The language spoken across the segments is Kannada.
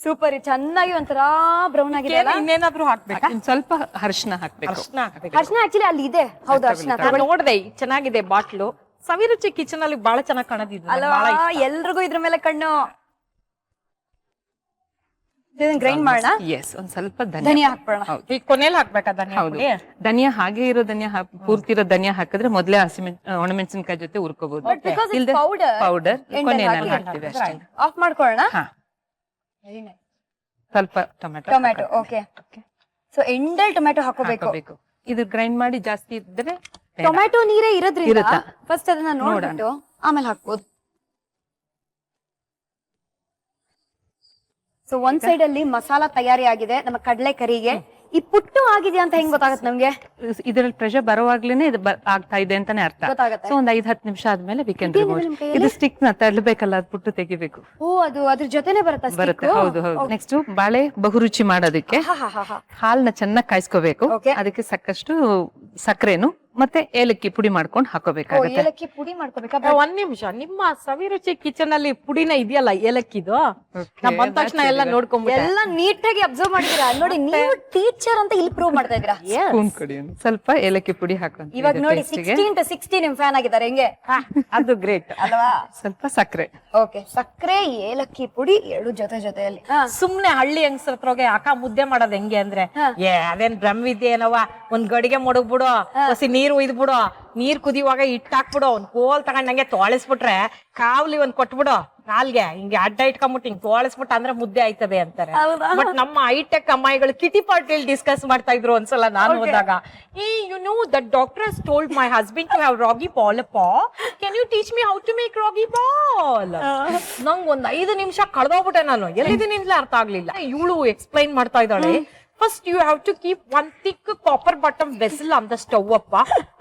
ಸೂಪರ್, ಚೆನ್ನಾಗಿ ಒಂಥರ ಬ್ರೌನ್ ಆಗಿದೆ. ಇನ್ನೇನಾದ್ರೂ ಹಾಕ್ಬೇಕಾ? ಸ್ವಲ್ಪ ಅರಿಶಿನ ಹಾಕ್ಬೇಕು. ಅರ್ಶನ ಆಕ್ಚುಲಿ ಅಲ್ಲಿ ಇದೆ. ಹೌದು, ಅರ್ಶನ ನೋಡ್ದೆ ಚೆನ್ನಾಗಿದೆ ಬಾಟ್ಲು. ಸವಿರುಚಿ ಕಿಚನ್ ಅಲ್ಲಿ ಬಹಳ ಚೆನ್ನಾಗಿ ಕಾಣೋದಿದ್ದು ಅಲ್ವಾ? ಎಲ್ರಿಗೂ ಇದ್ರ ಮೇಲೆ ಕಣ್ಣು. ಗ್ರೈಂಡ್ ಮಾಡೋಣ. ಎಸ್, ಒಂದ್ ಸ್ವಲ್ಪ ಧನಿಯಾ ಹಾಕ್ಬೋಣ. ಈಗ ಕೊನೆಯಲ್ಲಿ ಹಾಕ್ಬೇಕಾ ಧನಿಯಾ ಹೌದು, ಪುಡಿ? ಧನಿಯಾ ಹಾಗೆ ಇರೋ ಧನಿಯಾ ಪೂರ್ತಿ ಇರೋ ಧನಿಯಾ ಹಾಕಿದ್ರೆ ಮೊದಲೇ ಒಣಮೆಣಸಿನಕಾಯಿ ಜೊತೆ ಹುರ್ಕೋಬಹುದು. ಇಲ್ದೆ ಪೌಡರ್ ಕೊನೆಯಲ್ಲಿ ಹಾಕ್ತಿವಿ ಅಷ್ಟೇ. ಆಫ್ ಮಾಡ್ಕೊಳ್ಳೋಣ. ಸ್ವಲ್ಪ ಟೊಮ್ಯಾಟೊ. ಓಕೆ, ಸೊ ಎಂಡಲ್ ಟೊಮ್ಯಾಟೊ ಹಾಕೋಬೇಕು. ಇದು ಗ್ರೈಂಡ್ ಮಾಡಿ ಜಾಸ್ತಿ ಇದ್ರೆ ಟೊಮ್ಯಾಟೊ ನೀರೇ ಇರೋದ್ರಿಂದ ಫಸ್ಟ್ ಅದನ್ನ ನೋಡ್ಬಿಟ್ಟು ಆಮೇಲೆ ಹಾಕ್ಬೋದು. ಸೊ ಒಂದ್ ಸೈಡ್ ಅಲ್ಲಿ ಮಸಾಲಾ ತಯಾರಿ ಆಗಿದೆ ನಮ್ಮ ಕಡಲೆ ಕರಿಗೆ. ಈ ಪುಟ್ಟು ಆಗಿದೆ ಅಂತ ಹೆಂಗ್ ಗೊತ್ತಾಗತ್ತೆ ನಮ್ಗೆ? ಇದ್ರಲ್ಲಿ ಪ್ರೆಷರ್ ಬರುವಾಗ್ಲೇನೆ ಇದು ಆಗ್ತಾ ಇದೆ ಅಂತಾನೆ ಅರ್ಥ. ಸೊ ಒಂದ್ 5-10 ನಿಮಿಷ ಆದ್ಮೇಲೆ ವಿ ಕ್ಯಾನ್ ರಿಮೂವ್. ಇದು ಸ್ಟಿಕ್ ನ ತಳ್ಳಬೇಕಲ್ಲ, ಅದು ಪುಟ್ಟು ತೆಗಿಬೇಕು. ಓ, ಅದು ಅದ್ರ ಜೊತೆನೆ ಬರುತ್ತೆ. ಹೌದು ಹೌದು. ನೆಕ್ಸ್ಟ್ ಬಾಳೆ ಬಹುರುಚಿ ಮಾಡೋದಕ್ಕೆ ಹಾಲ್ನ ಚೆನ್ನಾಗಿ ಕಾಯಿಸ್ಕೋಬೇಕು. ಅದಕ್ಕೆ ಸಾಕಷ್ಟು ಸಕ್ಕರೆನು ಮತ್ತೆ ಏಲಕ್ಕಿ ಪುಡಿ ಮಾಡ್ಕೊಂಡು ಹಾಕೋಬೇಕಾಗುತ್ತೆ. ಏಲಕ್ಕಿ ಪುಡಿ ಮಾಡ್ಕೋಬೇಕಾ? ಒಂದ್ ನಿಮಿಷ, ನಿಮ್ಮ ಸವಿರುಚಿ ಕಿಚನ್ ಅಲ್ಲಿ ಪುಡಿನ ಇದೆಯಲ್ಲ ಏಲಕ್ಕಿದು, ನಾವ್ ಬಂದ ತಕ್ಷಣ ಎಲ್ಲ ನೋಡ್ಕೊಂಡ್ಬಿಟ್ಟೆ. ಎಲ್ಲ ನೀಟಾಗಿ ಅಬ್ಸರ್ವ್ ಮಾಡಿದೀರಾ ನೋಡಿ. ನೀವು ಟೀಚರ್ ಅಂತ ಇಲ್ಲಿ ಪ್ರೂವ್ ಮಾಡ್ತಾ ಇದೀರಾ. ಸ್ವಲ್ಪ ಏಲಕ್ಕಿ ಪುಡಿ ಹಾಕೊಂಡು ಇವಾಗ ನೋಡಿ 16:60 ನಿಮ್ ಫ್ಯಾನ್ ಆಗಿದ್ದಾರೆ. ಹೆಂಗೆ? ಅದು ಗ್ರೇಟ್ ಅಲ್ವಾ? ಸ್ವಲ್ಪ ಸಕ್ಕರೆ. ಓಕೆ, ಸಕ್ಕರೆ ಏಲಕ್ಕಿ ಪುಡಿ ಎರಡು ಜೊತೆಯಲ್ಲಿ. ಸುಮ್ನೆ ಹಳ್ಳಿ ಹೆಂಗಸ್ರ ಹತ್ರೋಗೆ ಅಕ್ಕ ಮುದ್ದೆ ಮಾಡೋದ್ ಹೆಂಗೆ ಅಂದ್ರೆ, ಅದೇನ್ ಬ್ರಹ್ಮವಿದ್ಯೆ ಏನವ, ಒಂದ್ ಗಡಿಗೆ ಮಡಗ್ಬಿಡು, ಹೊಸಿ ನೀರು ಉಯ್ದ್ಬಿಡು, ನೀರ್ ಕುದಿಯುವಾಗ ಇಟ್ಟಾಕ್ಬಿಡು, ಒಂದ್ ಕೋಲ್ ತಗೊಂಡ್ ನಂಗೆ ತೊಳಿಸ್ಬಿಟ್ರೆ ಕಾವ್ಲಿ ಒಂದ್ ಕೊಟ್ಬಿಡು ಕಾಲ್ಗೆ, ಹಿಂಗೆ ಅಡ್ಡ ಇಟ್ಕೊಂಡ್ಬಿಟ್ಟು ಹಿಂಗ್ ತೊಳಿಸ್ಬಿಟ್ಟು ಅಂದ್ರೆ ಮುದ್ದೆ ಆಯ್ತದೆ ಅಂತಾರೆ. ಬಟ್ ನಮ್ಮ ಹೈಟೆಕ್ ಅಮ್ಮಾಯಿಗಳು ಕಿಟಿ ಪಾರ್ಟಿಲ್ ಡಿಸ್ಕಸ್ ಮಾಡ್ತಾ ಇದ್ರು ಒಂದ್ಸಲ ನಾನು ಹೋದಾಗ. You know that doctor has told my husband to have ragi ball ಅಪ್ಪ, can you teach me how to make ragi ball? ನಂಗ್ ಒಂದ್ 5 ನಿಮಿಷ ಕಳೆದೋಗ್ಬಿಟ್ಟೆ ನಾನು, ಎಲ್ಲಿದ್ದೀನಿಂದಲೇ ಅರ್ಥ ಆಗ್ಲಿಲ್ಲ. ಇವಳು ಎಕ್ಸ್ಪ್ಲೈನ್ ಮಾಡ್ತಾ ಇದ್ದಾಳೆ. First you have to keep one thick copper bottom vessel on the stove ಅಪ್ಪ,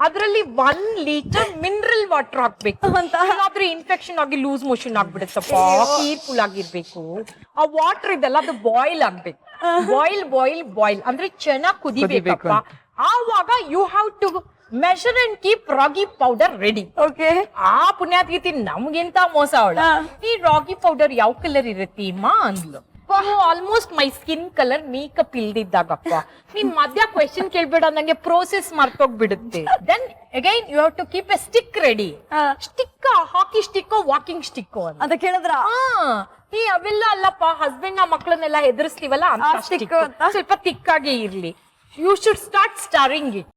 ಅದ್ರಲ್ಲಿ 1 ಲೀಟರ್ ಮಿನರಲ್ ವಾಟರ್ ಹಾಕ್ಬೇಕು. ಏನಾದ್ರೂ ಇನ್ಫೆಕ್ಷನ್ ಆಗಿ ಲೂಸ್ ಮೋಷನ್ ಆಗ್ಬಿಡುತ್ತಪ್ಪ, ಕೇರ್ಫುಲ್ ಆಗಿರ್ಬೇಕು. ಆ ವಾಟರ್ ಇದೆಲ್ಲ ಅದು ಬಾಯ್ಲ್ ಆಗ್ಬೇಕು. ಬಾಯ್ಲ್ ಅಂದ್ರೆ ಚೆನ್ನಾಗಿ ಕುದಿಬೇಕಪ್ಪ. ಆವಾಗ you have to measure and keep ragi powder ready. Okay, ಆ ಪುಣ್ಯಾತ್ಗಿತಿ ನಮ್ಗಿಂತ ಮೋಸ ಅವಳ. ಈ ರಾಗಿ ಪೌಡರ್ ಯಾವ ಕಲರ್ ಇರುತ್ತೆ ಮಾ ಅಂದ್ಲು. Almost my skin colour makeup ಇಲ್ದಿದ್ದಾಗಪ್ಪ. ನೀನ್ ಮಧ್ಯ ಕ್ವೆಶ್ಚನ್ ಕೇಳ್ಬೇಡ, ನಂಗೆ ಪ್ರೋಸೆಸ್ ಮರ್ತೋಗ್ಬಿಡುತ್ತೆ. Then again you have to keep a stick ready. Stick, hockey stick, walking stick ಅಂತ ಕೇಳಿದ್ರ? ಈ ಅವೆಲ್ಲ ಅಲ್ಲಪ್ಪ, ಹಸ್ಬೆಂಡ್ ನ ಮಕ್ಕಳನ್ನೆಲ್ಲ ಹೆದರ್ಸ್ತೀವಲ್ಲ ಅಂತ ಸ್ಟಿಕ್. ಸ್ವಲ್ಪ ತಿಕ್ಕಾಗಿ ಇರ್ಲಿ. You should start stirring it.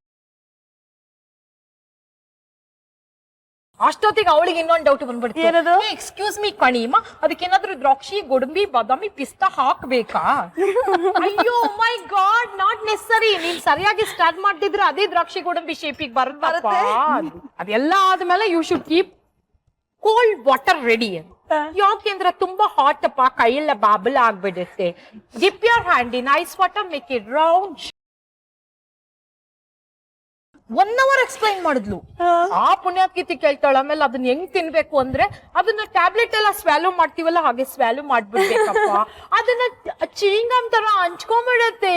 ಅಷ್ಟೊತ್ತಿಗೆ ಅವಳಿಗೆ ಇನ್ನೊಂದು ಡೌಟ್ ಬಂದ್ಬಿಡ್ತು. ಎಕ್ಸ್ಕ್ಯೂಸ್ ಮೀ ಕಣಿಮ, ಅದಕ್ಕೇನಾದ್ರೂ ದ್ರಾಕ್ಷಿ, ಗೋಡಂಬಿ, ಬಾದಾಮಿ, ಪಿಸ್ತಾ ಹಾಕ್ಬೇಕಾ? ಅಯ್ಯೋ ಮೈ ಗಾಡ್, ನಾಟ್ ನೆಸರಿ. ನೀನ್ ಸರಿಯಾಗಿ ಸ್ಟಾರ್ಟ್ ಮಾಡ್ತಿದ್ರೆ ಅದೇ ದ್ರಾಕ್ಷಿ ಗೋಡಂಬಿ ಶೇಪಿಗೆ ಬರುತ್ತೆ. ಅದೆಲ್ಲ ಆದ್ಮೇಲೆ you should keep cold water ready. ಯಾಕೆಂದ್ರೆ ತುಂಬಾ ಹಾಟ್ ಅಪ್ಪ, ಕೈಯೆಲ್ಲ ಬಾಬಲ್ ಆಗ್ಬಿಡುತ್ತೆ. Dip your hand in ice water, make it round. 1 hour explain ಮಾಡಿದ್ಲು. ಆ ಪುಣ್ಯಾತ್ಕಿತಿ ಕೇಳ್ತಾಳ. ಆಮೇಲೆ ಅದನ್ನ ಹೆಂಗ್ ತಿನ್ಬೇಕು ಅಂದ್ರೆ, ಅದನ್ನ ಟ್ಯಾಬ್ಲೆಟ್ ಎಲ್ಲ ಸ್ವ್ಯಾಲೋ ಮಾಡ್ತೀವಲ್ಲ ಹಾಗೆ ಸ್ವ್ಯಾಲೋ ಮಾಡ್ಬಿಡ್ಬೇಕಪ್ಪ. ಅದನ್ನ ಚೀಂಗಮ್ ತರ ಹಂಚ್ಕೊಂಡ್ಬಿಡತ್ತೆ,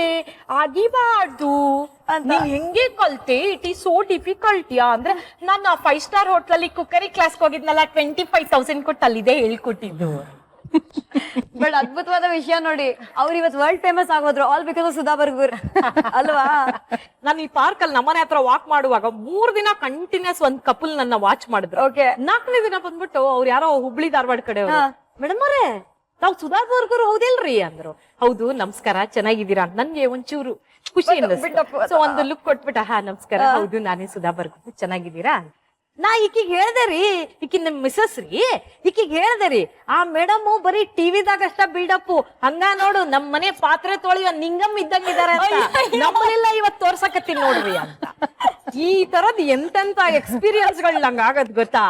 ಆಗಿಬಾರ್ದು. ನೀನ್ ಹೆಂಗೆ ಕಲ್ತೆ? It is so difficult. ಅಂದ್ರೆ ನಾನು 5 star ಹೋಟ್ಲಲ್ಲಿ ಕುಕ್ಕರಿ ಕ್ಲಾಸ್ಗೆ ಹೋಗಿದ್ನಲ್ಲ, 25,000 ಕೊಟ್ಟು ಅಲ್ಲಿದೆ ಹೇಳ್ಕೊಟ್ಟಿದ್ದು. ಬಟ್ ಅದ್ಭುತವಾದ ವಿಷಯ ನೋಡಿ, ಅವ್ರು ಇವತ್ತು ವರ್ಲ್ಡ್ ಫೇಮಸ್ ಆಗೋದ್ರು all because of Sudha Bargur ಅಲ್ವಾ? ನಾನು ಈ ಪಾರ್ಕ್ ಅಲ್ಲಿ ನಮ್ಮನೆ ಹತ್ರ ವಾಕ್ ಮಾಡುವಾಗ 3 ದಿನ ಕಂಟಿನ್ಯೂಸ್ ಒಂದ್ ಕಪಲ್ ನನ್ನ ವಾಚ್ ಮಾಡಿದ್ರು. 4ನೇ ದಿನ ಬಂದ್ಬಿಟ್ಟು ಅವ್ರು ಯಾರೋ ಹುಬ್ಳಿ ಧಾರವಾಡ ಕಡೆ ಮೇಡಮ್ ಅವರೇ, ನಾವ್ ಸುಧಾ ಬರ್ಗೂರ್ ಹೌದಿಲ್ರಿ ಅಂದ್ರು. ಹೌದು ನಮಸ್ಕಾರ, ಚೆನ್ನಾಗಿದ್ದೀರಾ? ನನ್ಗೆ ಒಂಚೂರು ಖುಷಿ ಸೊ ಒಂದು ಲುಕ್ ಕೊಟ್ಬಿಟ್ಟ. ಹಾ ನಮಸ್ಕಾರ, ಹೌದು ನಾನೇ ಸುಧಾ ಬರ್ಗೂರ್, ಚೆನ್ನಾಗಿದ್ದೀರಾ? ನಾ ಈಕಿಗೆ ಹೇಳ್ದೆ ರೀ, ಈಕಿ ನಿಮ್ ಮಿಸಸ್ ರೀ, ಈಕಿಗೆ ಹೇಳ್ದೆ ರೀ, ಆ ಮೇಡಮ್ ಬರೀ ಟಿವಿದಾಗ ಅಷ್ಟ ಬಿಲ್ಡಪ್, ಹಂಗ ನೋಡು ನಮ್ ಮನೆ ಪಾತ್ರೆ ತೊಳೆಯೋ ನಿಂಗಮ್ ಇದ್ದಂಗಿದಾರೆ ನಮ್ಮನೆಲ್ಲ ಇವತ್ ತೋರ್ಸಕತ್ತೀನಿ ನೋಡ್ರಿ ಅಂತ. ಈ ತರದ್ ಎಂತೆಂತ ಎಕ್ಸ್ಪೀರಿಯನ್ಸ್ ಗಳು ನಂಗೆ ಆಗದ್ ಗೊತ್ತಾ.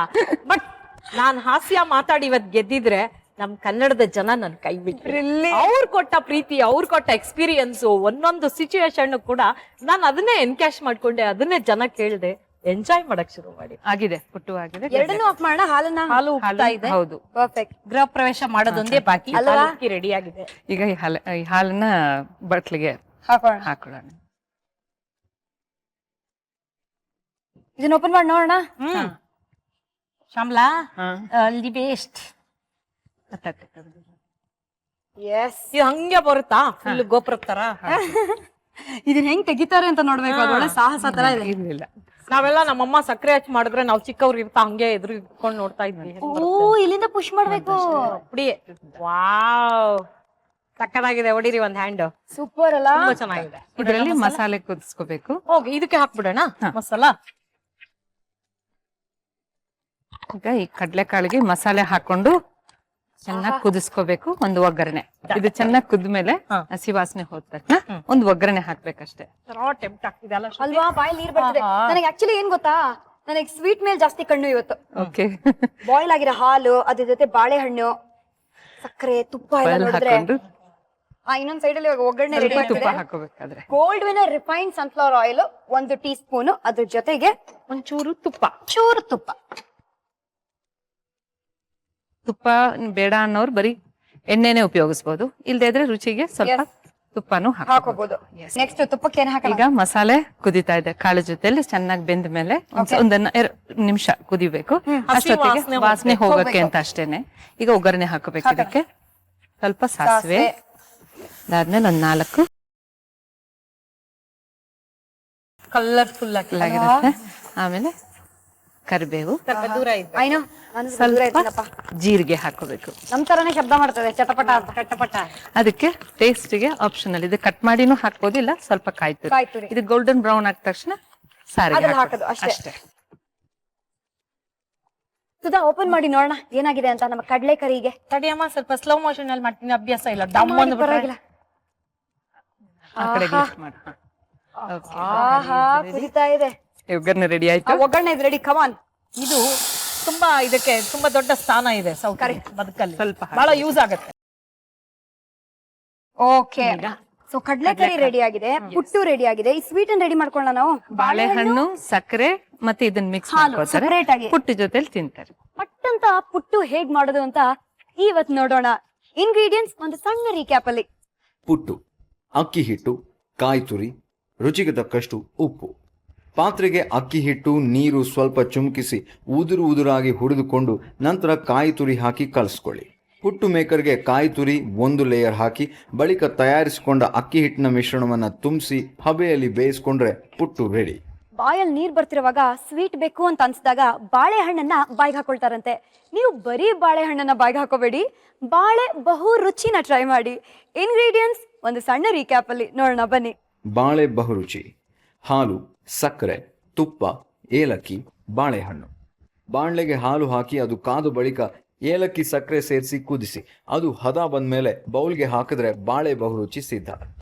ಬಟ್ ನಾನ್ ಹಾಸ್ಯ ಮಾತಾಡಿ ಇವತ್ ಗೆದ್ದಿದ್ರೆ ನಮ್ ಕನ್ನಡದ ಜನ ನನ್ ಕೈ ಬಿಟ್ರಿ. ಅವ್ರು ಕೊಟ್ಟ ಪ್ರೀತಿ, ಅವ್ರು ಕೊಟ್ಟ ಎಕ್ಸ್ಪೀರಿಯನ್ಸ್, ಒಂದೊಂದು ಸಿಚುವೇಶನ್ ಕೂಡ ನಾನು ಅದನ್ನೇ ಎನ್ಕ್ಯಾಶ್ ಮಾಡ್ಕೊಂಡೆ, ಅದನ್ನೇ ಜನ ಕೇಳ್ದೆ, ಎಂಜಾಯ್ ಮಾಡಕ್ ಶುರು ಮಾಡಿ. ಆಗಿದೆ, ಪುಟ್ಟು ಆಗಿದೆ. ಎರಡನ್ನೂ ಆಫ್ ಮಾಡೋಣ. ಹಾಲು ಉಕ್ತಾ ಇದೆ. ಹೌದು, ಪರ್ಫೆಕ್ಟ್. ಗೃಹ ಪ್ರವೇಶ ಮಾಡೋದೊಂದೇ ಬಾಕಿ, ರೆಡಿ ಆಗಿದೆ. ಈಗ ಈ ಹಾಲನ್ನ ಬಟ್ಲಿಗೆ ಹಾಕೊಳ್ಳೋಣ. ಇದನ್ನ ಓಪನ್ ಮಾಡಿ ನೋಡೋಣ. ಶ್ಯಾಮ್ಲಾ, ಅಲ್ಲಿ ಬೇಸ್ಟ್. ಎಸ್. ಇದು ಹಂಗೆ ಬರುತ್ತಾ ಫುಲ್ ಗೋಪುರದ ತರ? ಇದನ್ನ ಹೆಂಗ್ ತೆಗಿತಾರೆ ಅಂತ ನೋಡ್ಬೇಕು, ಅದು ಒಳ್ಳೆ ಸಾಹಸ ತರ ಇದೆ. ಇರ್ಲಿಲ್ಲ. ನಾವೆಲ್ಲ ನಮ್ಮಮ್ಮ ಸಕ್ಕರೆ ಹಚ್ಚಿ ಮಾಡಿದ್ರೆ ನಾವು ಚಿಕ್ಕವ್ರು ಇರ್ತಾ ಹಂಗೆ ಎದುರು ಇಟ್ಕೊಂಡು ನೋಡ್ತಾ ಇದ್ವಿ. ಓ, ಇಲ್ಲಿಂದ ಪುಷ್ ಮಾಡ್ಬೇಕು. ಅಪ್ಪಡಿ ವಾವ್, ಸಕ್ಕತ್ತಾಗಿದೆ. ಹೊಡಿರಿ ಒಂದ್ ಹ್ಯಾಂಡ್. ಸೂಪರ್ ಅಲ್ಲ? ತುಂಬಾ ಚೆನ್ನಾಗಿದೆ. ಇದರಲ್ಲಿ ಮಸಾಲೆ ಕುದಿಸ್ಕೋಬೇಕು. ಹೋಗಿ ಇದಕ್ಕೆ ಹಾಕ್ಬಿಡೋಣ ಮಸಾಲಾ. ಈಗ ಈ ಕಡ್ಲೆಕಾಳಿಗೆ ಮಸಾಲೆ ಹಾಕೊಂಡು ಚೆನ್ನಾಗಿ ಕುದಿಸ್ಕೋಬೇಕು. ಒಂದು ಒಗ್ಗರಣೆ, ಇದು ಚೆನ್ನಾಗಿ ಕುದ್ಮೇಲೆ ಹಸಿ ವಾಸನೆ ಹೋದ ತಕ್ಷಣ ಒಂದು ಒಗ್ಗರಣೆ ಹಾಕ್ಬೇಕಷ್ಟೇ. ಟೆಂಪ್ಟ್ ಆಗ್ತಿದೆ ಅಲ್ಲ ಅಲ್ವಾ? ಬಾಯಲ್ಲಿ ನೀರ್ ಬರ್ತಿದೆ. ನನಗೆ ಆಕ್ಚುಲಿ ಏನ್ ಗೊತ್ತಾ, ನನಗೆ ಸ್ವೀಟ್ ಮೇಲೆ ಜಾಸ್ತಿ ಕಣ್ಣು ಇವತ್ತು. ಓಕೆ. ಬಾಯ್ಲ್ ಆಗಿರೋ ಹಾಲು, ಅದ್ರ ಜೊತೆ ಬಾಳೆಹಣ್ಣು, ಸಕ್ಕರೆ, ತುಪ್ಪ ಎಲ್ಲ ನೋಡಿದ್ರೆ ಹಾಕೊಂಡು ಇನ್ನೊಂದ್ ಸೈಡ್ ಅಲ್ಲಿ ಒಗ್ಗರಣೆ ರೆಡಿ ತುಪ್ಪ ಆಗ್ತಿದೆ. ಹಾಕೋಬೇಕಾದ್ರೆ gold winner refined sunflower oil 1 teaspoon, ಅದ್ರ ಜೊತೆಗೆ ಒಂಚೂರು ತುಪ್ಪ. ಚೂರು ತುಪ್ಪ. ತುಪ್ಪ ಬೇಡ ಅನ್ನೋರು ಬರೀ ಎಣ್ಣೆನೆ ಉಪಯೋಗಿಸಬಹುದು, ಇಲ್ದೇ ಇದ್ರೆ ರುಚಿಗೆ ಸ್ವಲ್ಪ ತುಪ್ಪನೂ ಹಾಕೋಬಹುದು. ನೆಕ್ಸ್ಟ್ ತುಪ್ಪಕ್ಕೆ ಏನ್ ಹಾಕಲ್ಲ? ಈಗ ಮಸಾಲೆ ಕುದಿತಾ ಇದೆ, ಕಾಳು ಜೊತೆಲಿ ಚೆನ್ನಾಗಿ ಬೆಂದ ಮೇಲೆ ಒಂದನ್ನ 2 ನಿಮಿಷ ಕುದಿಬೇಕು. ಅಷ್ಟೊತ್ತಿಗೆ ವಾಸನೆ ಹೋಗಕ್ಕೆ ಅಂತ ಅಷ್ಟೇನೆ. ಈಗ ಒಗ್ಗರಣೆ ಹಾಕೋಬೇಕು. ಇದಕ್ಕೆ ಸ್ವಲ್ಪ ಸಾಸಿವೆ, ಅದಾದ್ಮೇಲೆ 4 ಕಲರ್ಫುಲ್ ಆಗಿರುತ್ತೆ. ಆಮೇಲೆ ಕರಿಬೇವು, ದೂರ ಇದೆ. ಐನೋ ಸ್ವಲ್ಪ ಜೀರಿಗೆ ಹಾಕೋಬೇಕು. ನಮ್ ತರಾನೇ ಶಬ್ದ ಮಾಡ್ತದೆ, ಚಟಪಟ ಅಂತ. ಚಟಪಟ. ಅದಕ್ಕೆ ಟೇಸ್ಟ್ಗೆ ಆಪ್ಷನಲ್, ಇದು ಕಟ್ ಮಾಡಿನೂ ಹಾಕ್ಬೋದಿಲ್ಲ. ಸ್ವಲ್ಪ ಕಾಯಿ ತುರಿ, ಇದು ಗೋಲ್ಡನ್ ಬ್ರೌನ್ ಆದ ತಕ್ಷಣ ಸಾರಿಗೆ ಹಾಕೋದು ಅಷ್ಟೇ. ಅಷ್ಟೇ. ಸುಧಾ, ಓಪನ್ ಮಾಡಿ ನೋಡೋಣ ಏನಾಗಿದೆ ಅಂತ ನಮ್ಮ ಕಡ್ಲೆ ಕರಿಗೆ. ತಡಿಯಮ್ಮ, ಸ್ವಲ್ಪ ಸ್ಲೋ ಮೋಷನ್ ಅಲ್ಲಿ ಮಾಡ್ತೀನಿ, ಅಭ್ಯಾಸ ಇಲ್ಲ. ಡಮ್ ಒಂದು ಪರವಾಗಿಲ್ಲ. ಆ ಕಡೆ ಲಿಫ್ಟ್ ಮಾಡು. ಓಕೆ, ಆಹಾ, ಕುದಿತಾ ಇದೆ. ಒಗ್ಗರಣೆ ರೆಡಿ ಆಯ್ತು. ಒಗ್ಗರಣೆ ಇದೆ ರೆಡಿ. ಕಮಾನ್. ಇದು ತುಂಬಾ ಇದಕ್ಕೆ ತುಂಬಾ ದೊಡ್ಡ ಸ್ಥಾನ ಇದೆ ಸೌತ್ ಬದುಕಲ್ಲಿ. ಸ್ವಲ್ಪ ಬಹಳ ಯೂಸ್ ಆಗುತ್ತೆ. ಓಕೆ, ಸೊ ಕಡ್ಲೆಕರಿ ರೆಡಿ ಆಗಿದೆ, ಪುಟ್ಟು ರೆಡಿ ಆಗಿದೆ. ಈ ಸ್ವೀಟ್ ಅನ್ನು ರೆಡಿ ಮಾಡ್ಕೊಳ್ಳೋಣ ನಾವು. ಬಾಳೆಹಣ್ಣು, ಸಕ್ಕರೆ ಮತ್ತೆ ಇದನ್ನ ಮಿಕ್ಸ್ ಮಾಡ್ಕೊತಾರೆ, ಸೆಪರೇಟ್ ಆಗಿ ಪುಟ್ಟು ಜೊತೆಲಿ ತಿಂತಾರೆ. ಪಟ್ಟಂತ ಪುಟ್ಟು ಹೇಗ್ ಮಾಡೋದು ಅಂತ ಇವತ್ತು ನೋಡೋಣ. ಇಂಗ್ರೀಡಿಯೆಂಟ್ಸ್ ಒಂದು ಸಣ್ಣ ರೀಕ್ಯಾಪ್ ಅಲ್ಲಿ. ಪುಟ್ಟು, ಅಕ್ಕಿ ಹಿಟ್ಟು, ಕಾಯಿ ತುರಿ, ರುಚಿಗೆ ತಕ್ಕಷ್ಟು ಉಪ್ಪು. ಪಾತ್ರೆಗೆ ಅಕ್ಕಿ ಹಿಟ್ಟು, ನೀರು ಸ್ವಲ್ಪ ಚುಮುಕಿಸಿ ಉದುರಾಗಿ ಹುರಿದುಕೊಂಡು ನಂತರ ಕಾಯಿ ತುರಿ ಹಾಕಿ ಕಲಿಸ್ಕೊಳ್ಳಿ. ಪುಟ್ಟು ಮೇಕರ್ಗೆ ಕಾಯಿ ತುರಿ 1 ಲೇಯರ್ ಹಾಕಿ ಬಳಿಕ ತಯಾರಿಸಿಕೊಂಡ ಅಕ್ಕಿ ಹಿಟ್ಟಿನ ಮಿಶ್ರಣವನ್ನು ತುಂಬಿಸಿ ಹಬೆಯಲ್ಲಿ ಬೇಯಿಸ್ಕೊಂಡ್ರೆ ಪುಟ್ಟು ರೆಡಿ. ಬಾಯಲ್ಲಿ ನೀರ್ ಬರ್ತಿರುವಾಗ ಸ್ವೀಟ್ ಬೇಕು ಅಂತ ಅನ್ಸಿದಾಗ ಬಾಳೆಹಣ್ಣನ್ನ ಬಾಯಿಗೆ ಹಾಕೊಳ್ತಾರಂತೆ. ನೀವು ಬರೀ ಬಾಳೆಹಣ್ಣನ್ನ ಬಾಯಿಗೆ ಹಾಕೋಬೇಡಿ, ಬಾಳೆ ಬಹು ರುಚಿನ ಟ್ರೈ ಮಾಡಿ. ಇಂಗ್ರೀಡಿಯೆಂಟ್ಸ್ ಒಂದು ಸಣ್ಣ ರೀಕ್ಯಾಪ್ ಅಲ್ಲಿ ನೋಡೋಣ ಬನ್ನಿ. ಬಾಳೆ ಬಹುರುಚಿ: ಹಾಲು, ಸಕ್ಕರೆ, ತುಪ್ಪ, ಏಲಕ್ಕಿ, ಬಾಳೆಹಣ್ಣು. ಬಾಣಲೆಗೆ ಹಾಲು ಹಾಕಿ ಅದು ಕಾದು ಬಳಿಕ ಏಲಕ್ಕಿ ಸಕ್ಕರೆ ಸೇರಿಸಿ ಕುದಿಸಿ ಅದು ಹದ ಬಂದ್ಮೇಲೆ ಬೌಲ್ಗೆ ಹಾಕಿದ್ರೆ ಬಾಳೆ ಬಹುರುಚಿ ಸಿದ್ಧ.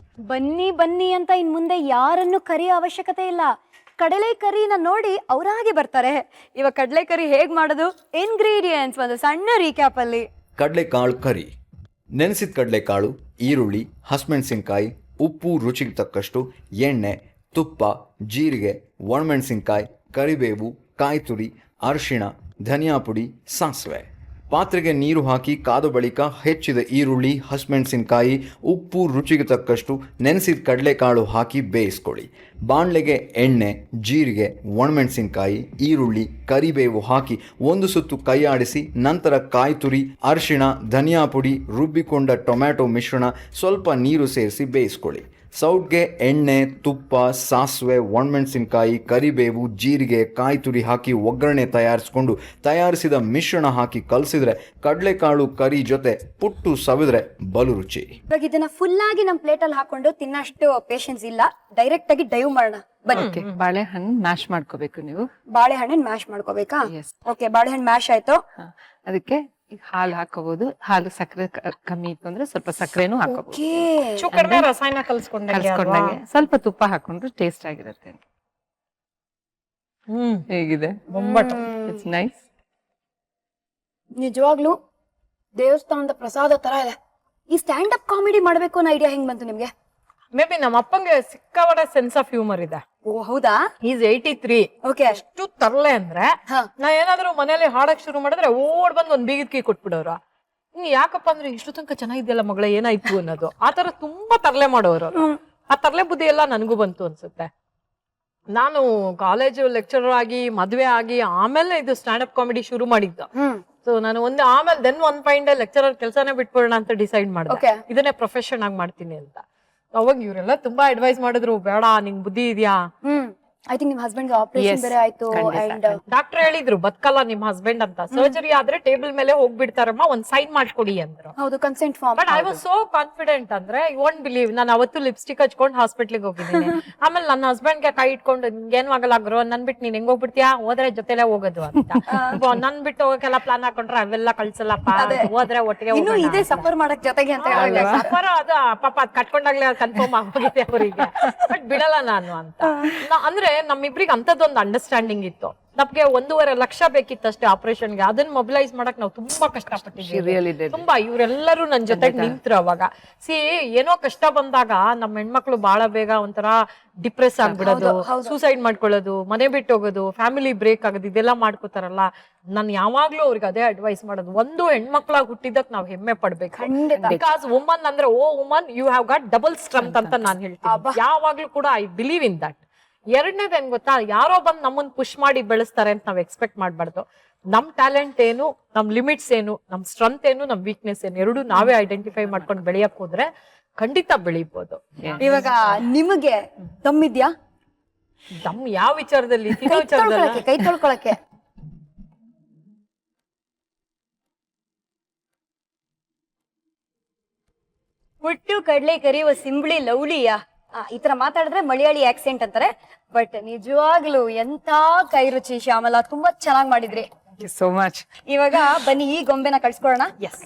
ಬನ್ನಿ ಬನ್ನಿ ಅಂತ ಇನ್ ಮುಂದೆ ಯಾರನ್ನು ಕರಿಯೋ ಅವಶ್ಯಕತೆ ಇಲ್ಲ. ಕಡಲೆ ಕರಿನ ನೋಡಿ ಅವರಾಗೆ ಬರ್ತಾರೆ. ಇವಾಗ ಕಡಲೆ ಕರಿ ಹೇಗ್ ಮಾಡೋದು, ಇಂಗ್ರೀಡಿಯೆಂಟ್ಸ್ ಒಂದು ಸಣ್ಣ ರೀಕ್ಯಾಪ್ ಅಲ್ಲಿ. ಕಡಲೆಕಾಳು ಕರಿ: ನೆನೆಸಿದ ಕಡಲೆಕಾಳು, ಈರುಳ್ಳಿ, ಹಸಿಮೆಣಸಿನ್ಕಾಯಿ, ಉಪ್ಪು ರುಚಿಗೆ ತಕ್ಕಷ್ಟು, ಎಣ್ಣೆ, ತುಪ್ಪ, ಜೀರಿಗೆ, ಒಣಮೆಣಸಿನ್ಕಾಯಿ, ಕರಿಬೇವು, ಕಾಯಿ ತುರಿ, ಅರಿಶಿಣ, ಧನಿಯಾ ಪುಡಿ, ಸಾಸಿವೆ. ಪಾತ್ರೆಗೆ ನೀರು ಹಾಕಿ ಕಾದ ಬಳಿಕ ಹೆಚ್ಚಿದ ಈರುಳ್ಳಿ, ಹಸಿಮೆಣಸಿನ್ಕಾಯಿ, ಉಪ್ಪು ರುಚಿಗೆ ತಕ್ಕಷ್ಟು, ನೆನೆಸಿದ ಕಡಲೆಕಾಳು ಹಾಕಿ ಬೇಯಿಸ್ಕೊಳ್ಳಿ. ಬಾಣಲೆಗೆ ಎಣ್ಣೆ, ಜೀರಿಗೆ, ಒಣಮೆಣಸಿನ್ಕಾಯಿ, ಈರುಳ್ಳಿ, ಕರಿಬೇವು ಹಾಕಿ 1 ಸುತ್ತು ಕೈ ಆಡಿಸಿ ನಂತರ ಕಾಯಿ ತುರಿ, ಅರಿಶಿಣ, ಧನಿಯಾ ಪುಡಿ, ರುಬ್ಬಿಕೊಂಡ ಟೊಮ್ಯಾಟೊ ಮಿಶ್ರಣ, ಸ್ವಲ್ಪ ನೀರು ಸೇರಿಸಿ ಬೇಯಿಸ್ಕೊಳ್ಳಿ. ಸೌಟ್ಗೆ ಎಣ್ಣೆ, ತುಪ್ಪ, ಸಾಸಿವೆ, ಒಣಮೆಣಸಿನ್ಕಾಯಿ, ಕರಿಬೇವು, ಜೀರಿಗೆ, ಕಾಯಿ ತುರಿ ಹಾಕಿ ಒಗ್ಗರಣೆ ತಯಾರಿಸಿಕೊಂಡು ತಯಾರಿಸಿದ ಮಿಶ್ರಣ ಹಾಕಿ ಕಲಸಿದ್ರೆ ಕಡಲೆಕಾಳು ಕರಿ ಜೊತೆ ಪುಟ್ಟು ಸವಿದ್ರೆ ಬಲು ರುಚಿ. ಇವಾಗ ಇದನ್ನ ಫುಲ್ ಆಗಿ ನಮ್ ಪ್ಲೇಟ್ ಅಲ್ಲಿ ಹಾಕೊಂಡು ತಿನ್ನಷ್ಟು ಪೇಷನ್ಸ್ ಇಲ್ಲ, ಡೈರೆಕ್ಟ್ ಆಗಿ ಡೈವ್ ಮಾಡೋಣ ಬನ್ನಿ. ಬಾಳೆಹಣ್ಣು ಮ್ಯಾಶ್ ಮಾಡ್ಕೋಬೇಕು ನೀವು. ಬಾಳೆಹಣ್ಣನ್ ಮ್ಯಾಶ್ ಮಾಡ್ಕೋಬೇಕಾ? ಓಕೆ, ಬಾಳೆಹಣ್ಣು ಮ್ಯಾಶ್ ಆಯ್ತು. ಅದಕ್ಕೆ ಹಾಲು ಹಾಕೋಬಹುದು. ಹಾಲು ಸಕ್ಕರೆ ಕಮ್ಮಿ ಇತ್ತು ಅಂದ್ರೆ ಸ್ವಲ್ಪ ಸಕ್ಕರೆನೂ ಹಾಕೋಬಹುದು. ಕಡಿಮೆ ರಸಾಯನ ಕಲ್ಸ್ಕೊಂಡಂಗೆ ಸ್ವಲ್ಪ ತುಪ್ಪ ಹಾಕೊಂಡ್ರೆ ಟೇಸ್ಟ್ ಆಗಿರುತ್ತೆ. ಹೇಗಿದೆ? It's nice. ನಿಜವಾಗ್ಲೂ ದೇವಸ್ಥಾನದ ಪ್ರಸಾದ ತರ ಇದೆ. ಈ ಸ್ಟ್ಯಾಂಡ್ ಅಪ್ ಕಾಮಿಡಿ ಮಾಡ್ಬೇಕು ಅನ್ನೋ ಐಡಿಯಾ ಹೆಂಗ್ ಬಂತು ನಿಮ್ಗೆ? ಮೇ ಬಿ ನಮ್ಮ ಅಪ್ಪಂಗೆ ಸಿಕ್ಕಾಪಟ್ಟೆ ಸೆನ್ಸ್ ಆಫ್ ಹ್ಯೂಮರ್ ಇದೆ. ಓ ಹೌದಾ? ಈಸ್ 83. ಓಕೆ, ಅಷ್ಟು ತರಲೆ ಅಂದ್ರೆ ನಾ ಏನಾದ್ರು ಮನೇಲಿ ಹಾಡಕ್ ಶುರು ಮಾಡಿದ್ರೆ ಓಡ್ ಬಂದ್ ಒಂದ್ ಬೀಗದ ಕೀ ಕೊಟ್ಬಿಡೋರು. ಇನ್ನು ಯಾಕಪ್ಪ ಅಂದ್ರೆ ಇಷ್ಟು ತನಕ ಚೆನ್ನಾಗಿದ್ಯಲ್ಲ ಮಗಳೇ, ಏನಾಯ್ತು ಅನ್ನೋದು. ಆತರ ತುಂಬಾ ತರಲೆ ಮಾಡೋರು. ಆ ತರಲೆ ಬುದ್ಧಿ ಎಲ್ಲ ನನಗೂ ಬಂತು ಅನ್ಸುತ್ತೆ. ನಾನು ಕಾಲೇಜು ಲೆಕ್ಚರರ್ ಆಗಿ ಮದ್ವೆ ಆಗಿ ಆಮೇಲೆ ಇದು ಸ್ಟ್ಯಾಂಡ್ ಅಪ್ ಕಾಮಿಡಿ ಶುರು ಮಾಡಿದ್ದು. ಸೊ ನಾನು ಒಂದು ಆಮೇಲೆ ದೆನ್ ಒಂದ್ ಪಾಯಿಂಟ್ ಲೆಕ್ಚರರ್ ಕೆಲಸನೇ ಬಿಟ್ಬಿಡೋಣ ಅಂತ ಡಿಸೈಡ್ ಮಾಡಿದೆ Okay. ಇದನ್ನೇ ಪ್ರೊಫೆಷನ್ ಆಗಿ ಮಾಡ್ತೀನಿ ಅಂತ. ಅವಾಗ ಇವರೆಲ್ಲ ತುಂಬಾ ಅಡ್ವೈಸ್ ಮಾಡಿದ್ರು, ಬೇಡ ನಿಂಗ್ ಬುದ್ಧಿ ಇದೆಯಾ. ಐ ಥಿಂಕ್ ನಿಮ್ ಹಸ್ಬೆಂಡ್ ಆಪರೇಷನ್ ಬೇರೆ ಆಯ್ತು ಅಂಡ್ ಡಾಕ್ಟರ್ ಹೇಳಿದ್ರು ಬದುಕಲ್ಲ ನಿಮ್ ಹಸ್ಬೆಂಡ್ ಅಂತ, ಸರ್ಜರಿ ಆದ್ರೆ ಟೇಬಲ್ ಮೇಲೆ ಹೋಗ್ಬಿಡ್ತಾರಮ್ಮ, ಒಂದ್ ಸೈನ್ ಮಾಡ್ಕೊಡಿ ಅಂದ್ರು. ಹೌದು consent form. But I was so confident ಅಂದ್ರೆ ಯು ವೋಂಟ್ ಬಿಲೀವ್, ನಾನು ಅವತ್ತು ಲಿಪ್ಸ್ಟಿಕ್ ಹಚ್ಕೊಂಡು ಹಾಸ್ಪಿಟ್ಲಿಗೆ ಹೋಗಿದ್ದೀನಿ. ಆಮೇಲೆ ನನ್ನ ಹಸ್ಬೆಂಡ್ ಗೆ ಕೈ ಇಟ್ಕೊಂಡು ನಿಂಗೇನು ಆಗಲ್ಲ ಗ್ರೋ, ನನ್ ಬಿಟ್ಟು ನೀನ್ ಹೆಂಗ್ ಹೋಗ್ಬಿಡ್ತೀಯಾ, ಹೋದ್ರೆ ಜೊತೆಲೆ ಹೋಗೋದು ಅಂತ. ನನ್ ಬಿಟ್ಟು ಹೋಗಕ್ಕೆಲ್ಲ ಪ್ಲಾನ್ ಹಾಕೊಂಡ್ರೆ ಅವೆಲ್ಲ ಕಳ್ಸಲ್ಲಪ್ಪ, ಹೋದ್ರೆ ಒಟ್ಟಿಗೆ ಇನ್ನು ಇದೆ ಸಫರ್ ಮಾಡಕ್ ಜೊತೆಗೆ ಅಂತ ಹೇಳಿ ಸಫರ್ ಅದು ಪಾಪ ಅದ್ ಕಟ್ಕೊಂಡಾಗ್ಲೇ ಕನ್ಫರ್ಮ್ ಆಗೋಗಿದೆ ಅವರಿಗೆ. ಬಟ್ ಬಿಡಲ್ಲ ನಾನು ಅಂತ. ಅಂದ್ರೆ ನಮ್ಮಿಬ್ರಿಗೆ ಅಂತದೊಂದು ಅಂಡರ್ಸ್ಟ್ಯಾಂಡಿಂಗ್ ಇತ್ತು. ನಮ್ಗೆ 1.5 ಲಕ್ಷ ಬೇಕಿತ್ತು ಅಷ್ಟೇ ಆಪರೇಷನ್ಗೆ, ಅದನ್ನ ಮೊಬಿಲೈಸ್ ಮಾಡಕ್ ನಾವು ತುಂಬಾ ಕಷ್ಟಪಟ್ಟಿದ್ದೀವಿ. ತುಂಬಾ ಇವರೆಲ್ಲರೂ ನನ್ ಜೊತೆಗೆ ನಿಂತ್ರು ಅವಾಗ. ಏನೋ ಕಷ್ಟ ಬಂದಾಗ ನಮ್ಮ ಹೆಣ್ಮಕ್ಳು ಬಹಳ ಬೇಗ ಒಂಥರ ಡಿಪ್ರೆಸ್ ಆಗ್ಬಿಡೋದು, ಸೂಸೈಡ್ ಮಾಡ್ಕೊಳ್ಳೋದು, ಮನೆ ಬಿಟ್ಟು ಹೋಗೋದು, ಫ್ಯಾಮಿಲಿ ಬ್ರೇಕ್ ಆಗೋದು, ಇದೆಲ್ಲ ಮಾಡ್ಕೋತಾರಲ್ಲ. ನಾನು ಯಾವಾಗ್ಲೂ ಅವ್ರಿಗೆ ಅದೇ ಅಡ್ವೈಸ್ ಮಾಡೋದು, ಒಂದು ಹೆಣ್ಮಕ್ಳಾಗಿ ಹುಟ್ಟಿದಕ್ ನಾವ್ ಹೆಮ್ಮೆ ಪಡ್ಬೇಕು. ಬಿಕಾಸ್ ವುಮನ್ ಅಂದ್ರೆ oh woman you have got double strength ಅಂತ ನಾನು ಹೇಳ್ತೀನಿ ಯಾವಾಗ್ಲೂ ಕೂಡ. I believe in that. ಎರಡನೇದೇನ್ ಗೊತ್ತಾ, ಯಾರೋ ಬಂದ್ ನಮ್ಮನ್ ಪುಷ್ ಮಾಡಿ ಬೆಳೆಸ್ತಾರೆ ಅಂತ ನಾವ್ ಎಕ್ಸ್ಪೆಕ್ಟ್ ಮಾಡ್ಬಾರ್ದು. ನಮ್ ಟ್ಯಾಲೆಂಟ್ ಏನು, ನಮ್ ಲಿಮಿಟ್ಸ್ ಏನು, ನಮ್ ಸ್ಟ್ರೆಂತ್ ಏನು, ನಮ್ ವೀಕ್ನೆಸ್ ಏನು, ಎರಡು ನಾವೇ ಐಡೆಂಟಿಫೈ ಮಾಡ್ಕೊಂಡು ಬೆಳೆಯಕ್ ಹೋದ್ರೆ ಖಂಡಿತ ಬೆಳಿಬಹುದು. ಇವಾಗ ನಿಮಗೆ ದಮ್ಮಿದ್ಯಾ? ದಮ್ ಯಾವ ವಿಚಾರದಲ್ಲಿ? ತಿನ್ನೋ ವಿಚಾರದಲ್ಲಿ. ಕೈ ತೊಳ್ಕೊಳಕ್ಕೆ ಹುಟ್ಟು ಕಡ್ಲೆ ಕರಿಯುವ ಸಿಂಬಳಿ ಲವ್ಲಿಯ ಈ ತರ ಮಾತಾಡಿದ್ರೆ ಮಲಯಾಳಿ ಆಕ್ಸೆಂಟ್ ಅಂತಾರೆ. ಬಟ್ ನಿಜವಾಗ್ಲು ಎಂತ ಕೈ ರುಚಿ ಶ್ಯಾಮಲಾ, ತುಂಬಾ ಚೆನ್ನಾಗಿ ಮಾಡಿದ್ರಿ. So much. ಇವಾಗ ಬನ್ನಿ ಈ ಗೊಂಬೆನ ಕಳ್ಸ್ಕೊಡೋಣ. ಎಸ್,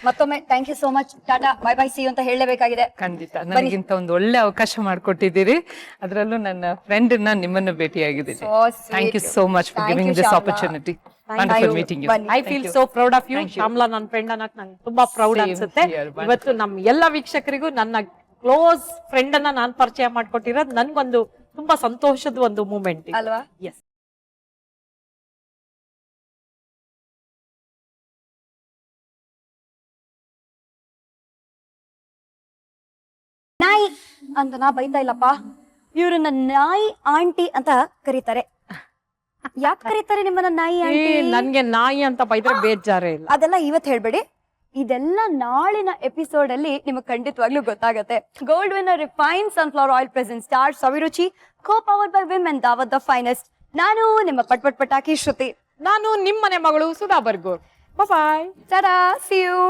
ಮತ್ತೊಮ್ಮೆ thank you so much. Tata bye bye, see you ಅಂತ ಹೇಳಲೇಬೇಕಾಗಿದೆ. ಖಂಡಿತ ನನಗಿಂತ ಒಂದು ಒಳ್ಳೆ ಅವಕಾಶ ಮಾಡ್ಕೊಟ್ಟಿದ್ದೀರಿ, ಅದರಲ್ಲೂ ನನ್ನ ಫ್ರೆಂಡ್ ನಿಮ್ಮನ್ನು ಭೇಟಿಯಾಗಿದ್ದೀನಿ. Thank you so much for giving this opportunity. Wonderful meeting you. I feel so proud of you Shyamala. ನನ್ನ ಫ್ರೆಂಡ್ ಅನ್ನಕ್ ನಂಗೆ ತುಂಬಾ ಪ್ರೌಡ್ ಅನ್ಸುತ್ತೆ. ಇವತ್ತು ನಮ್ ಎಲ್ಲ ವೀಕ್ಷಕರಿಗೂ ನನ್ನ ಕ್ಲೋಸ್ ಫ್ರೆಂಡ್ ಅನ್ನ ನಾನ್ ಪರಿಚಯ ಮಾಡ್ಕೊಟ್ಟಿರೋದು ನನ್ಗೊಂದು ತುಂಬಾ ಸಂತೋಷದ ಒಂದು ಮೂಮೆಂಟ್ ಅಲ್ವಾ? ಎಸ್. ನಾಯಿ ಅಂತ ನಾ ಬೈತಾ ಇಲ್ಲಪ್ಪ, ಇವ್ರನ್ನ ನಾಯಿ ಆಂಟಿ ಅಂತ ಕರೀತಾರೆ. ಯಾಕೆ ಕರೀತಾರೆ ನಿಮ್ಮನ್ನ ನಾಯಿ ಆಂಟಿ? ನನ್ಗೆ ನಾಯಿ ಅಂತ ಬೈದ್ರೆ ಬೇಜಾರೇ ಇಲ್ಲ. ಅದೆಲ್ಲ ಇವತ್ತು ಹೇಳ್ಬೇಡಿ, ಇದೆಲ್ಲ ನಾಳಿನ ಎಪಿಸೋಡ್ ಅಲ್ಲಿ ನಿಮಗೆ ಖಂಡಿತವಾಗ್ಲೂ ಗೊತ್ತಾಗತ್ತೆ. Gold winner refine sunflower oil present star Saviruchi, co powered by women Daawat the finest. ನಾನು ನಿಮ್ಮ ಪಟಾಕಿ ಶ್ರುತಿ. ನಾನು ನಿಮ್ಮನೆ ಮಗಳು Sudha Bargur. Bye. Tata, see you.